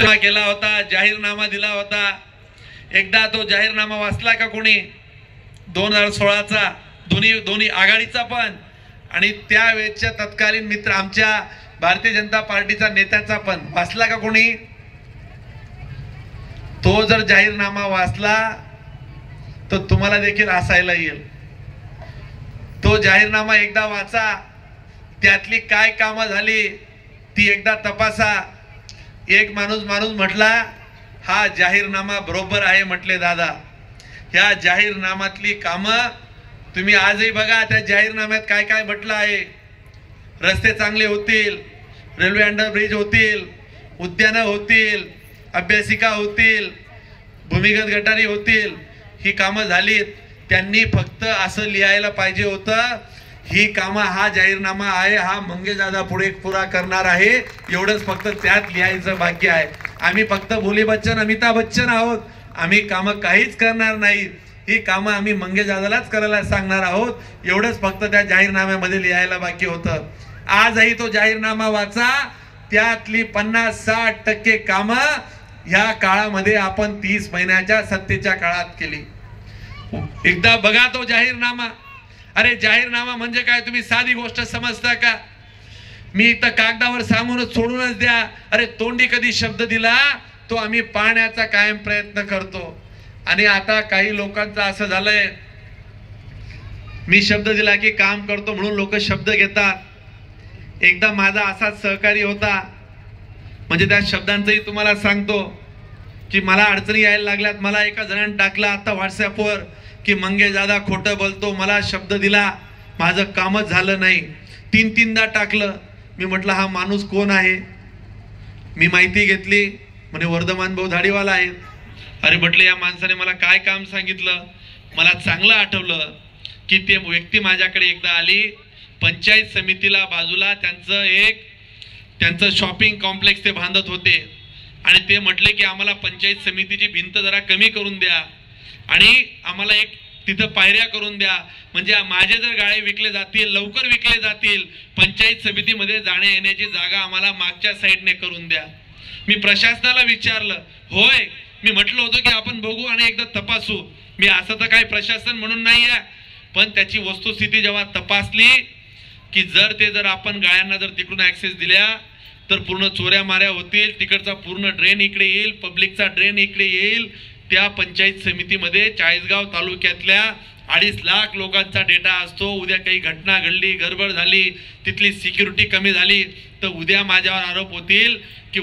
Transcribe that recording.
केला होता, जाहीरनामा दिला होता। एकदा तो जाहीरनामा वाचला का कोणी? 2016चा दोन्ही आघाडीचा पण आणि त्यावेळेच्या तत्कालीन मित्र आमच्या भारतीय जनता पार्टीचा नेत्याचा पण वाचला का कोणी? तो जर जाहीरनामा वाचला तर तुम्हाला देखील हसायला येईल। तो जाहीरनामा एकदा वाचा, त्यातली काय कामं झाली ती एकदा तपासा। एक माणूस म्हटला हा जाहीरनामा बरोबर आहे म्हटले दादा। ह्या जाहीरनामातली कामं तुम्ही आजही बघा, त्या जाहीरनाम्यात काय काय म्हटलं आहे। रस्ते चांगले होतील, रेल्वे अंडरब्रिज होतील, उद्यानं होतील, अभ्यासिका होतील, भूमिगत गटारी होतील, ही कामं झालीत। त्यांनी फक्त असं लिहायला पाहिजे होतं, ही कामं हा जाहीरनामा आहे, हा मंगेशदादा पुढे पुरा करणार आहे, एवढंच फक्त त्यात लिहायचं बाकी आहे। आम्ही फक्त भोले बच्चन अमिताभ बच्चन आहोत, आम्ही कामं काहीच करणार नाही, ही कामं आम्ही मंगेशदादालाच करायला सांगणार आहोत, एवढंच फक्त त्या जाहीरनाम्यामध्ये लिहायला बाकी होतं। आजही तो जाहीरनामा वाचा, त्यातली 50-60% कामं ह्या काळामध्ये आपण 30 महिन्याच्या सत्तेच्या काळात केली। एकदा बघा तो जाहीरनामा। अरे जाहीरनामा म्हणजे काय तुम्ही साधी गोष्ट समजता का? मी इथं कागदावर सांगूनच सोडूनच द्या। अरे तोंडी कधी शब्द दिला तो आम्ही पाळण्याचा कायम प्रयत्न करतो। आणि आता काही लोकांचं असं झालंय, मी शब्द दिला की काम करतो म्हणून लोक शब्द घेतात। एकदा माझा असाच सहकारी होता, म्हणजे त्या शब्दांचंही तुम्हाला सांगतो की मला अडचणी यायला लागल्यात। मला एका जणांनी टाकलं आता व्हॉट्सअपवर की मंगेशदादा खोटं बोलतो, मला शब्द दिला माझं कामच झालं नाही। 3-3दा टाकलं। मी म्हटलं हा माणूस कोण आहे? मी माहिती घेतली, म्हणे वर्धमान भाऊ धाडीवाला आहे। अरे म्हटलं या माणसाने मला काय काम सांगितलं? मला चांगलं आठवलं की ते व्यक्ती माझ्याकडे एकदा आली, पंचायत समितीला बाजूला त्यांचं शॉपिंग कॉम्प्लेक्स ते बांधत होते आणि ते म्हटले की आम्हाला पंचायत समितीची भिंत जरा कमी करून द्या आणि आम्हाला एक तिथं पायऱ्या करून द्या, म्हणजे माझे जर गाळे विकले जातील, लवकर विकले जातील, पंचायत समितीमध्ये जाण्या येण्याची जागा आम्हाला मागच्या साईडने करून द्या। मी प्रशासनाला विचारलं, होय, मी म्हटलं होतं की आपण बघू आणि एकदा तपासू। मी असं तर काही प्रशासन म्हणून नाही आहे, पण त्याची वस्तुस्थिती जेव्हा तपासली की जर आपण गाळ्यांना जर तिकडून ऍक्सेस दिल्या तर पूर्ण चोऱ्या माऱ्या होतील, तिकडचा पूर्ण ड्रेन इकडे येईल, पब्लिकचा ड्रेन इकडे येईल। त्या पंचायत समितीमध्ये चाळीसगाव तालुक्यातल्या 2.5 लाख लोकांचा डेटा असतो। उद्या काही घटना घडली, गडबड झाली, तिथली सिक्युरिटी कमी झाली तर उद्या माझ्यावर आरोप होतील की